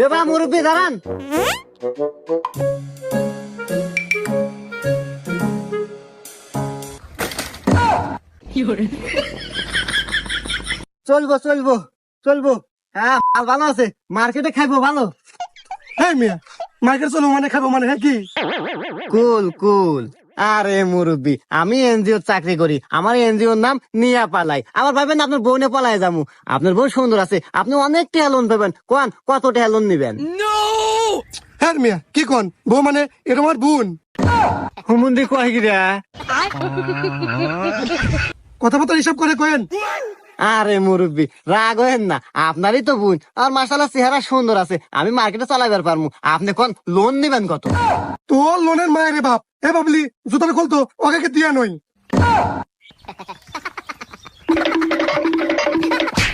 এবার মুরব্বী দাঁড়ান। চলবো চলবো চলবো। হ্যাঁ মাল ভালো আছে, মার্কেটে খাইবো ভালো। হ্যাঁ মিয়া, মার্কেট চলো মানে খাবো মানে, হ্যাঁ কি? কুল কুল। আরে মুরব্বী, আমি এনজিওর চাকরি করি, আমার এনজিওর নাম নিয়া পালাই। আমার ভাবেন আপনার বউনে পালাই যাবো, আপনার বউ সুন্দর আছে, আপনি অনেক টাকা লোন পাবেন। কোন কত টাকা লোন নিবেন? হ্যাঁ মিয়া, কি কন বউ মানে এটা আমার বোন। হুমুন্দি কয় গিরা। কথাবার্তা হিসাব করে কয়েন। আরে মুরব্বী রাগ হয়েন না, আপনারই তো বোন, আর মাশাআল্লাহ চেহারা সুন্দর আছে, আমি মার্কেটে চালাইবার পারমু। আপনি কোন লোন নিবেন কত? তোর লোনের মায়ের রে বাপ, এ বাবলি জুতার খুলতো ওকে দিয়া নই।